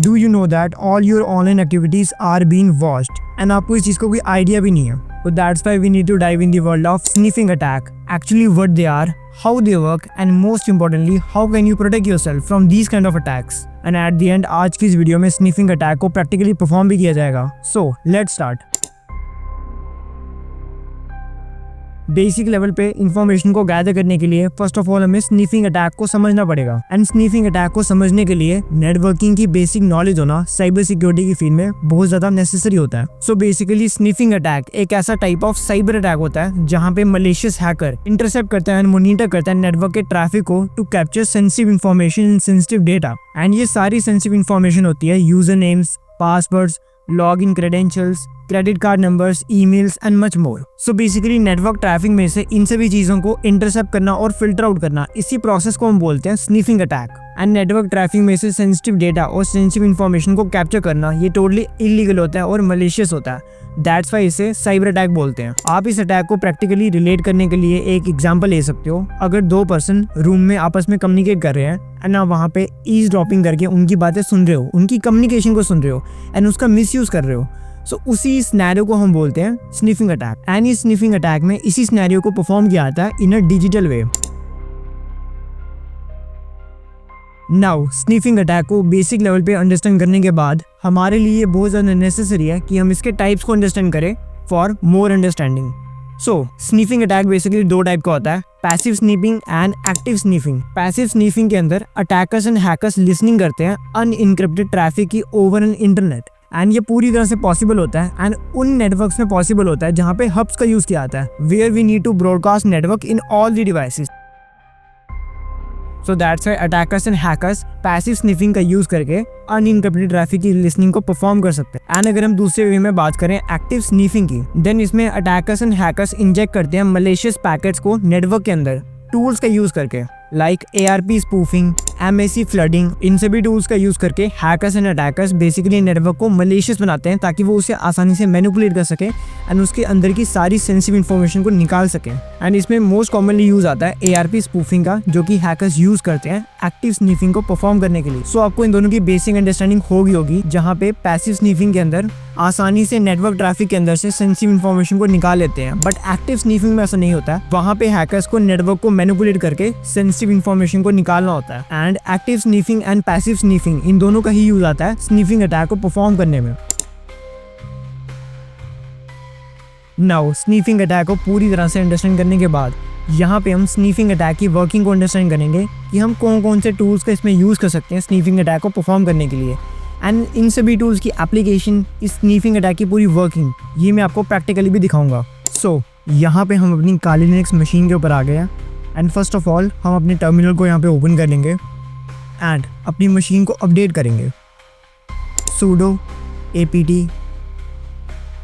Do you know that all your online activities are being watched, and आपको इस चीज़ को कोई आइडिया भी नहीं है. So that's why we need to dive in the world of sniffing attack. Actually what they are, how they work, and most importantly how can you protect yourself from these kind of attacks. And at the end आज की इस video में sniffing attack को practically perform भी किया जाएगा. So let's start. Basic level पे information को गैदर करने के लिए फर्स्ट ऑफ ऑल हमें स्निफिंग अटैक को समझना पड़ेगा. एंड स्निफिंग अटैक को समझने के लिए नेटवर्किंग की बेसिक नॉलेज होना साइबर सिक्योरिटी की फील्ड में बहुत ज्यादा नेसेसरी होता है. सो बेसिकली स्निफिंग अटैक एक ऐसा टाइप ऑफ साइबर अटैक होता है जहाँ पे मलेशियस हैकर इंटरसेप्ट करता है एंड मॉनिटर करता है नेटवर्क के ट्रैफिक को to capture sensitive information and sensitive data. And ये सारी सेंसिटिव इन्फॉर्मेशन होती है user names, passwords, log in credentials, credit card numbers, emails and much more. So basically network traffic में से इन सभी चीजों को इंटरसेप्ट करना और फिल्टर आउट करना, इसी प्रोसेस को हम बोलते हैं sniffing attack. And network traffic में से सेंसिटिव डेटा और सेंसिटिव इन्फॉर्मेशन को कैप्चर करना ये टोटली इलीगल होता है और मलेशियस होता है. दैट्स वाई इसे साइबर अटैक बोलते हैं. आप इस अटैक को प्रैक्टिकली रिलेट करने के लिए एक एग्जांपल ले सकते हो. अगर दो पर्सन रूम में आपस में कम्युनिकेट कर रहे हैं एंड आप वहाँ पे ईज़ड्रॉपिंग करके उनकी बातें सुन रहे हो, उनकी कम्युनिकेशन को सुन रहे हो एंड उसका मिसयूज कर रहे हो, सो उसी सिनेरियो को हम बोलते हैं स्निफिंग अटैक. एंड इस स्निफिंग अटैक में इसी सिनेरियो को परफॉर्म किया जाता है in a digital way. Now sniffing attack को बेसिक लेवल पे अंडरस्टैंड करने के बाद हमारे लिए बहुत ज़्यादा नेसेसरी है कि हम इसके टाइप्स को अंडरस्टैंड करें for more understanding. So sniffing attack basically दो टाइप का होता है, passive snipping and active sniffing. Passive sniffing के अंदर अटैकर्स एंड हैकर्स लिसनिंग करते हैं अनइनक्रिप्टेड ट्रैफिक की ओवर एन इंटरनेट. एंड ये पूरी तरह से पॉसिबल होता है एंड उन नेटवर्क्स में पॉसिबल होता है जहाँ पे हब्स का यूज किया जाता है, where we need to broadcast network in all the devices. So that's why attackers and hackers passive sniffing का यूज करके अनइनक्रिप्टेड ट्रैफिक की लिसनिंग को परफॉर्म कर सकते हैं. एंड अगर हम दूसरे वे में बात करें एक्टिव स्निफिंग की, देन इसमें अटैकर्स एंड हैकर्स इंजेक्ट करते हैं मलेशियस पैकेट्स को नेटवर्क के अंदर टूल्स का यूज करके, like ARP spoofing, MAC flooding. इन सभी टूल्स का यूज करके hackers and attackers basically network को मलेशियस बनाते हैं ताकि वो उसे आसानी से मैनिपुलेट कर सके एंड उसके अंदर की सारी सेंसिटिव इन्फॉर्मेशन को निकाल सके. एंड इसमें मोस्ट कॉमनली यूज आता है ARP स्पूफिंग का, जो कि हैकर्स यूज करते हैं एक्टिव स्निफिंग को परफॉर्म करने के लिए. सो आपको इन दोनों की बेसिक अंडरस्टैंडिंग होगी जहाँ पे पैसिव स्निफिंग के अंदर आसानी से नेटवर्क ट्रैफिक के अंदर से सेंसिटिव इन्फॉर्मेशन को निकाल लेते हैं, बट एक्टिव स्निफिंग में ऐसा नहीं होता है. वहाँ पे हैकर्स को नेटवर्क को मैनिपुलेट करके सेंसिटिव इन्फॉर्मेशन को निकालना होता है. And active sniffing and passive sniffing इन दोनों का ही यूज आता है स्निफिंग अटैक को परफॉर्म करने में. नाउ स्निफिंग अटैक को पूरी तरह से अंडरस्टैंड करने के बाद यहाँ पे हम स्निफिंग अटैक की वर्किंग को अंडरस्टैंड करेंगे कि हम कौन कौन से टूल्स का इसमें यूज कर सकते हैं स्निफिंग अटैक को परफॉर्म करने के लिए. एंड इन सभी टूल्स की एप्लीकेशन, इस स्निफिंग अटैक की पूरी वर्किंग, ये मैं आपको प्रैक्टिकली भी दिखाऊंगा. सो यहाँ पे हम अपनी काली लिनक्स मशीन के ऊपर आ गए हैं. एंड फर्स्ट ऑफ ऑल हम अपने टर्मिनल को यहाँ पे ओपन कर लेंगे एंड अपनी मशीन को अपडेट करेंगे. sudo apt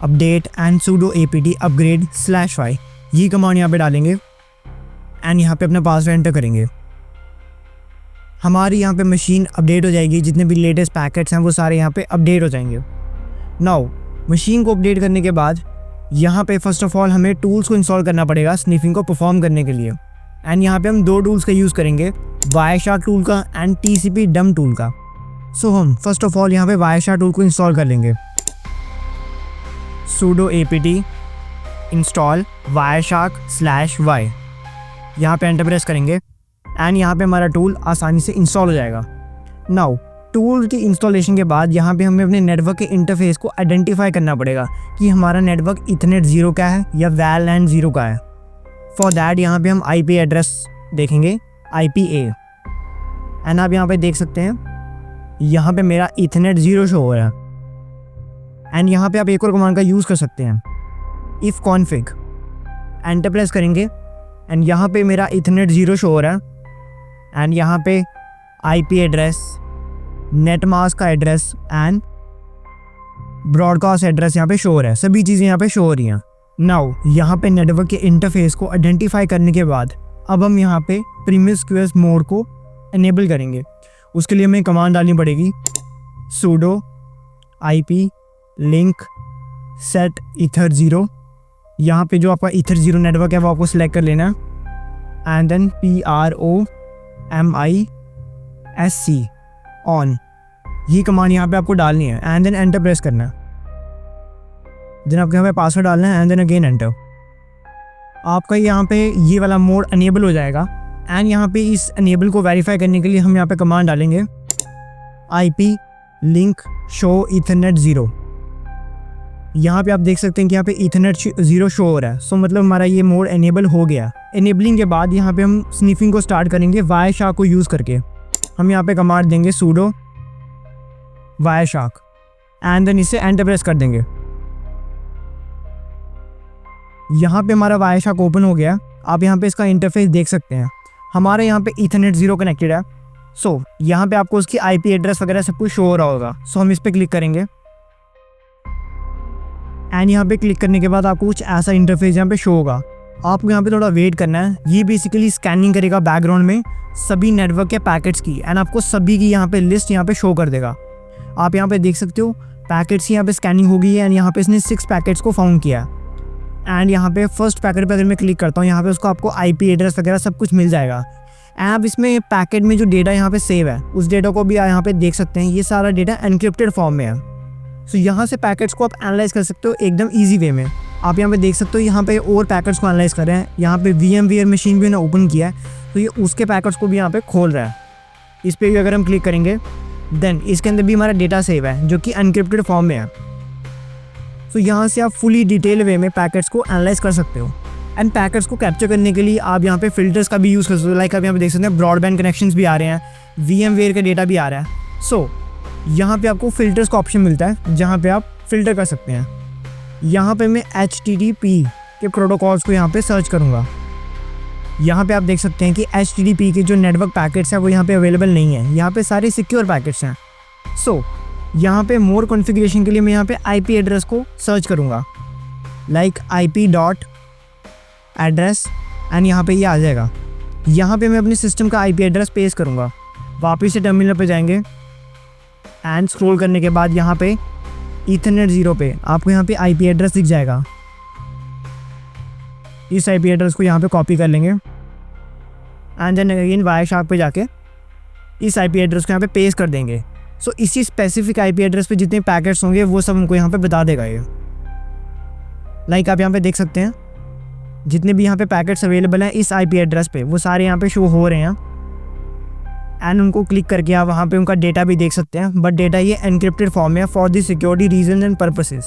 update and sudo apt upgrade /y ये कमांड यहाँ पे डालेंगे एंड यहाँ पे अपना पासवर्ड एंटर करेंगे. हमारी यहाँ पे मशीन अपडेट हो जाएगी, जितने भी लेटेस्ट पैकेट्स हैं वो सारे यहाँ पे अपडेट हो जाएंगे. नाउ मशीन को अपडेट करने के बाद यहाँ पे फर्स्ट ऑफ ऑल हमें टूल्स को इंस्टॉल करना पड़ेगा स्निफिंग को परफॉर्म करने के लिए. एंड यहाँ पे हम दो टूल्स का यूज़ करेंगे, वायरशार्क टूल का एंड TCP डम टूल का. सो हम फर्स्ट ऑफ ऑल यहाँ पे वायरशार्क टूल को इंस्टॉल कर लेंगे. sudo apt इंस्टॉल wireshark/y यहाँ पे एंटर प्रेस करेंगे एंड यहाँ पे हमारा टूल आसानी से इंस्टॉल हो जाएगा. नाउ टूल की इंस्टॉलेशन के बाद यहाँ पे हमें अपने नेटवर्क के इंटरफेस को आइडेंटिफाई करना पड़ेगा कि हमारा नेटवर्क इथरनेट 0 का है या WLAN 0 का है. फॉर दैट यहाँ पे हम IP एड्रेस देखेंगे, IPA. एंड आप यहाँ पे देख सकते हैं यहाँ पे मेरा इथरनेट 0 शो हो रहा है. एंड यहाँ पे आप एक और कमांड का यूज़ कर सकते हैं, if config. एंटर प्रेस करेंगे एंड यहाँ पे मेरा इथरनेट 0 शो हो रहा है. एंड यहाँ पे IP एड्रेस, नेटमास्क का एड्रेस एंड ब्रॉडकास्ट एड्रेस यहाँ पे शो हो रहा है. सभी चीज़ें यहाँ पे शो हो रही हैं. नाउ यहाँ पे नेटवर्क के इंटरफेस को आइडेंटिफाई करने के बाद अब हम यहाँ पे प्रीमिस्क्यूअस मोड को इनेबल करेंगे. उसके लिए हमें कमांड डालनी पड़ेगी sudo IP link set ether 0. यहाँ पे जो आपका ether 0 नेटवर्क है वो आपको सिलेक्ट कर लेना है एंड देन PROMISC ऑन ये कमांड यहाँ पे आपको डालनी है एंड देन एंटर प्रेस करना है। देन आपको यहाँ पे पासवर्ड डालना है एंड देन अगेन एंटर। आपका यहाँ पे ये वाला मोड अनेबल हो जाएगा। एंड यहाँ पे इस अनेबल को वेरीफाई करने के लिए हम यहाँ पे कमांड डालेंगे IP लिंक शो ईथरनेट 0। यहाँ पे आप देख सकते हैं कि यहाँ पे ईथरनेट 0 शो हो रहा है। सो मतलब हमारा ये मोड एनेबल हो गया। एनेबलिंग के बाद यहाँ पे हम स्निफिंग को स्टार्ट करेंगे वायरशार्क को यूज़ करके। हम यहाँ पे कमांड देंगे sudo वायरशार्क एंड देन इसे एंटर प्रेस कर देंगे। यहाँ पे हमारा वायरशार्क ओपन हो गया। आप यहाँ पे इसका इंटरफेस देख सकते हैं। हमारे यहाँ पे ईथरनेट 0 कनेक्टेड है। सो यहाँ पे आपको उसकी IP एड्रेस वगैरह सब कुछ शो हो रहा होगा। सो हम इस पर क्लिक करेंगे एंड यहाँ पे क्लिक करने के बाद आपको कुछ ऐसा इंटरफेस यहाँ पे शो होगा। आपको यहाँ पे थोड़ा वेट करना है। ये बेसिकली स्कैनिंग करेगा बैकग्राउंड में सभी नेटवर्क के पैकेट्स की एंड आपको सभी की यहाँ पे लिस्ट यहाँ पे शो कर देगा। आप यहाँ पे देख सकते हो पैकेट्स की यहाँ पे स्कैनिंग हो गई है एंड यहाँ पे इसने 6 पैकेट्स को फाउंड किया। एंड यहाँ पे फर्स्ट पैकेट पे अगर मैं क्लिक करता हूँ यहाँ पे उसको आपको IP एड्रेस वगैरह सब कुछ मिल जाएगा। आप इसमें पैकेट में जो डेटा यहाँ पे सेव है उस डेटा को भी यहाँ पे देख सकते हैं। ये सारा डेटा एनक्रिप्टेड फॉर्म में है। सो यहाँ से पैकेट्स को आप एनालाइज कर सकते हो एकदम ईजी वे में। आप यहाँ पे देख सकते हो यहाँ पे और पैकेट्स को एनालाइज कर रहे हैं। यहाँ पे VMware मशीन भी ना ओपन किया है तो ये उसके पैकेट्स को भी यहाँ पे खोल रहा है। इस पर भी अगर हम क्लिक करेंगे देन इसके अंदर भी हमारा डेटा सेव है जो कि एनक्रिप्टेड फॉर्म में है। सो यहाँ से आप फुली डिटेल वे में पैकेट्स को एनालाइज कर सकते हो। एंड पैकेट्स को कैप्चर करने के लिए आप यहाँ पे फिल्टर्स का भी यूज़ कर सकते हो। लाइक आप यहाँ पे देख सकते हैं ब्रॉडबैंड कनेक्शंस भी आ रहे हैं, VMware का डेटा भी आ रहा है। सो यहाँ पे आपको फिल्टर्स का ऑप्शन मिलता है जहाँ पे आप फिल्टर कर सकते हैं। यहाँ पे मैं HTTP के प्रोटोकॉल्स को यहाँ पे सर्च करूँगा। यहाँ पे आप देख सकते हैं कि HTTP के जो नेटवर्क पैकेट्स हैं वो यहाँ पे अवेलेबल नहीं है। यहाँ पे सारे सिक्योर पैकेट्स हैं। सो यहाँ पे मोर कॉन्फ़िगरेशन के लिए मैं यहाँ पे IP एड्रेस को सर्च करूँगा like IP dot address and यहाँ पे ये आ जाएगा। यहाँ पे मैं अपने सिस्टम का IP एड्रेस पेस्ट करूँगा। वापस से टर्मिनल पे जाएंगे एंड स्क्रॉल करने के बाद यहाँ पे ईथरनेट 0 पे आपको यहाँ पे IP एड्रेस दिख जाएगा। इस IP एड्रेस को यहाँ पे कॉपी कर लेंगे एंड देन अगेन वायरशार्क पे जाके इस IP एड्रेस को यहाँ पे पेस्ट कर देंगे। सो इसी स्पेसिफिक IP एड्रेस पे जितने पैकेट्स होंगे वो सब हमको यहाँ पे बता देगा ये। लाइक आप यहाँ पे देख सकते हैं जितने भी यहाँ पे पैकेट्स अवेलेबल हैं इस IP एड्रेस पे वो सारे यहाँ पे शो हो रहे हैं। एंड उनको क्लिक करके आप वहाँ पे उनका डेटा भी देख सकते हैं। बट डेटा ये एनक्रिप्टेड फॉर्म में है for the security reason and purposes.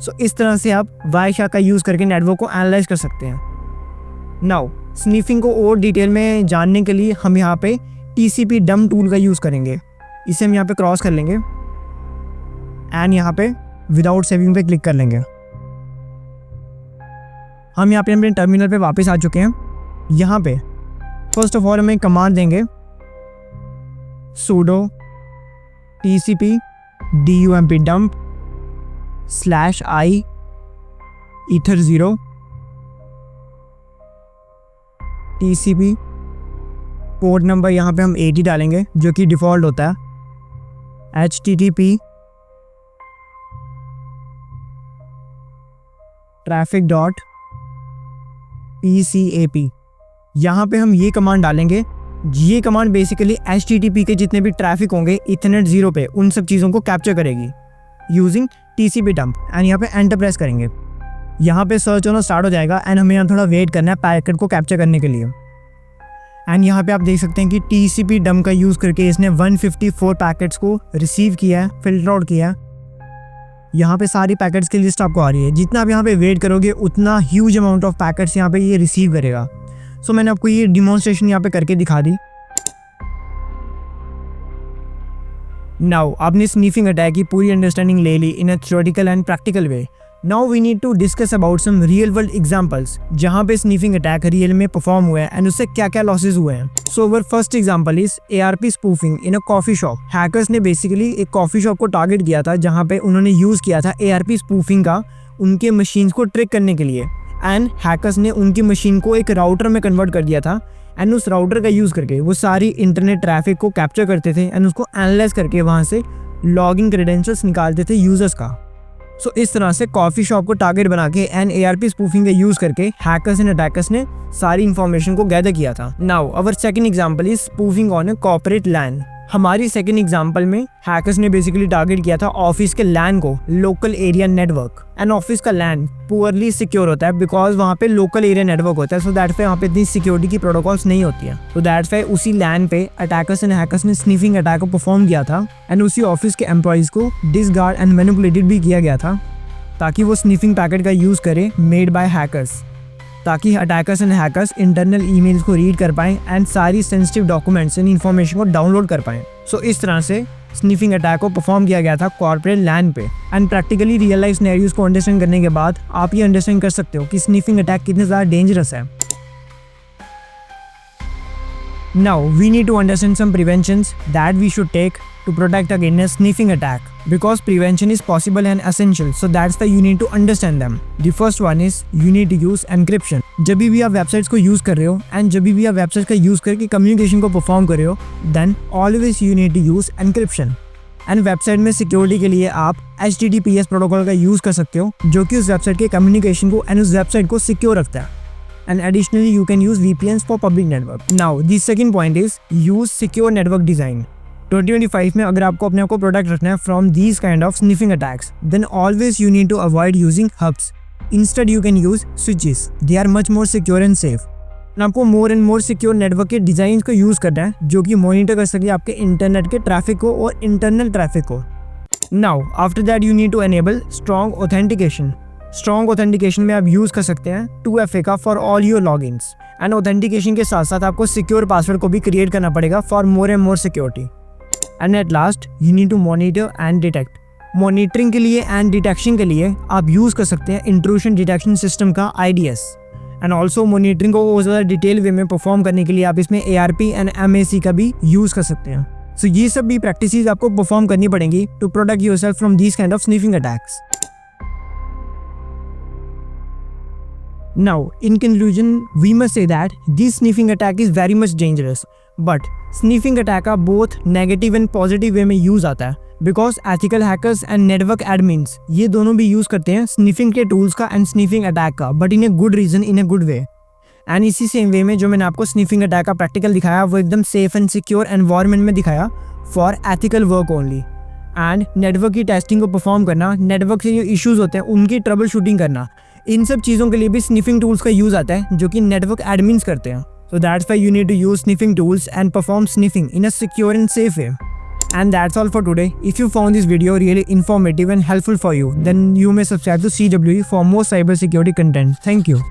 So इस तरह से आप वायरशार्क का यूज़ करके नेटवर्क को एनालाइज कर सकते हैं। नाउ स्निफिंग को और डिटेल में जानने के लिए हम यहाँ पे TCP डम टूल का यूज़ करेंगे। इसे हम यहाँ पे क्रॉस कर लेंगे एंड यहाँ पे विदाउट सेविंग पे क्लिक कर लेंगे। हम यहाँ पे अपने टर्मिनल पे वापस आ चुके हैं। यहाँ पे फर्स्ट ऑफ ऑल हमें कमांड देंगे sudo TCP dump dump /i ether0 TCP port number यहाँ पे हम 80 डालेंगे जो कि डिफ़ॉल्ट होता है। HTTP ट्रैफिक डॉट PCAP यहाँ पे हम ये कमांड डालेंगे। ये कमांड बेसिकली HTTP के जितने भी ट्रैफिक होंगे ईथरनेट 0 पे उन सब चीज़ों को कैप्चर करेगी यूजिंग TCP डंप एंड यहाँ पे एंटर प्रेस करेंगे। यहाँ पे सर्च होना स्टार्ट हो जाएगा एंड हमें यहाँ थोड़ा वेट करना है पैकेट को कैप्चर करने के लिए। एंड यहाँ पे आप देख सकते हैं कि TCP डंप का यूज़ करके इसने 154 पैकेट्स को रिसीव किया है, फिल्टर आउट किया है। यहाँ पे सारी पैकेट्स की लिस्ट आपको आ रही है। जितना आप यहाँ पे वेट करोगे उतना ह्यूज अमाउंट ऑफ पैकेट्स यहाँ पे ये रिसीव करेगा। सो मैंने आपको ये डिमॉन्स्ट्रेशन यहाँ पे करके दिखा दी। नाउ आपने स्नीफिंग अटैक की पूरी अंडरस्टैंडिंग ले ली in a theoretical and practical way. Now we need to discuss about some real world examples जहाँ पे स्नीफिंग अटैक रियल में परफॉर्म हुआ है एंड उससे क्या क्या लॉसेज हुए हैं। So our first example is ARP spoofing in a coffee shop. Hackers ने बेसिकली एक कॉफी शॉप को टारगेट किया था जहाँ पे उन्होंने यूज़ किया था ARP स्पूफिंग का उनके मशीन्स को ट्रिक करने के लिए। एंड हैकर्स ने उनकी मशीन को एक राउटर में कन्वर्ट कर दिया था एंड उस राउटर का यूज़ करके वो सारी इंटरनेट ट्रैफिक को कैप्चर करते थे एंड उसको एनालाइज करके वहाँ से लॉगिन क्रेडेंशियल्स निकालते थे यूजर्स का। सो इस तरह से कॉफ़ी शॉप को टारगेट बना के एंड ARP स्पूफिंग का यूज़ करके हैकर्स एंड अटैकर्स ने सारी इन्फॉर्मेशन को गैदर किया था। Now our second example is spoofing on a corporate LAN. हमारी सेकंड एग्जांपल में हैकर्स ने बेसिकली टारगेट किया था ऑफिस के लैन को, local area network. And office का लैन पुअरली सिक्योर होता है बिकॉज वहाँ पे लोकल एरिया नेटवर्क होता है, सो दैट पे वहाँ पे इतनी सिक्योरिटी की प्रोटोकॉल्स नहीं होती है। तो दैट पे उसी लैन पे अटैकर्स एंड हैकर्स ने स्निफिंग अटैक को परफॉर्म किया था एंड उसी ऑफिस के एम्प्लॉइज को डिसगार्ड एंड मैनिपुलेटेड भी किया गया था ताकि वो स्निफिंग पैकेट का यूज़ करे मेड बाय हैकर्स, ताकि attackers and hackers internal emails को रीड कर पाएं एंड सारी सेंसिटिव डॉक्यूमेंट्स एंड इन्फॉर्मेशन को डाउनलोड कर पाएं। सो इस तरह से स्निफिंग अटैक को परफॉर्म किया गया था कॉर्पोरेट लैन पे। And practically real life scenarios को अंडरस्टैंड करने के बाद आप ये अंडरस्टैंड कर सकते हो कि स्निफिंग अटैक कितने ज़्यादा डेंजरस है। Now we need to understand some preventions that we should take to protect against a sniffing attack, because prevention is possible and essential, so that's why you need to understand them. The first one is you need to use encryption. जब भी आप websites को use कर रहे हो and जब भी आप वेबसाइट का यूज़ करके कम्युनिकेशन को परफॉर्म कर रहे हो, then always you need to use encryption. And website में सिक्योरिटी के लिए आप HTTPS प्रोटोकॉल का यूज़ कर सकते हो जो कि उस वेबसाइट के कम्युनिकेशन को एंड उस वेबसाइट को सिक्योर रखता है। And additionally, you can use VPNs for public network. Now, the second point is use secure network design. 2025 में अगर आपको अपने आप को प्रोटेक्ट रखना है from these kind of sniffing attacks, then always you need to avoid using hubs. Instead, you can use switches. They are much more secure and safe. आपको more and more secure network के design को use करना है जो कि monitor कर सके आपके इंटरनेट के ट्रैफिक को और इंटरनल ट्रैफिक को। Now, after that, you need to enable strong authentication. Strong authentication में आप यूज़ कर सकते हैं 2FA का for all your logins. And authentication के साथ साथ आपको सिक्योर पासवर्ड को भी क्रिएट करना पड़ेगा for more and more security. And at last you need to monitor and detect. Monitoring के लिए एंड डिटेक्शन के लिए आप यूज़ कर सकते हैं इंट्रूशन डिटेक्शन सिस्टम का IDS। एंड ऑल्सो मॉनिटरिंग को ज़्यादा डिटेल वे में परफॉर्म करने के लिए आप इसमें ARP एंड MAC का भी यूज़ कर सकते हैं। सो ये सब भी प्रैक्टिसेस आपको परफॉर्म करनी पड़ेंगी to protect yourself from these kind of sniffing attacks. Now, in conclusion, we must say that this sniffing attack is very much dangerous. But sniffing attack का both negative and positive way में use आता है because ethical hackers and network admins ये दोनों भी use करते हैं sniffing के tools का and sniffing attack का, but in a good reason, in a good way. And इसी same way में जो मैंने आपको sniffing attack का practical दिखाया वो एकदम safe and secure environment में दिखाया for ethical work only. And network की टेस्टिंग को परफॉर्म करना, नेटवर्क से जो इश्यूज़ होते हैं उनकी ट्रबल शूटिंग करना, इन सब चीज़ों के लिए भी स्निफिंग टूल्स का यूज़ आता है जो कि नेटवर्क एडमिन्स करते हैं। So that's why you need to use sniffing tools and perform sniffing in a secure and safe way. And that's all for today. If you found this video really informative and helpful for you, then you may subscribe to CWE for more cybersecurity content. Thank you.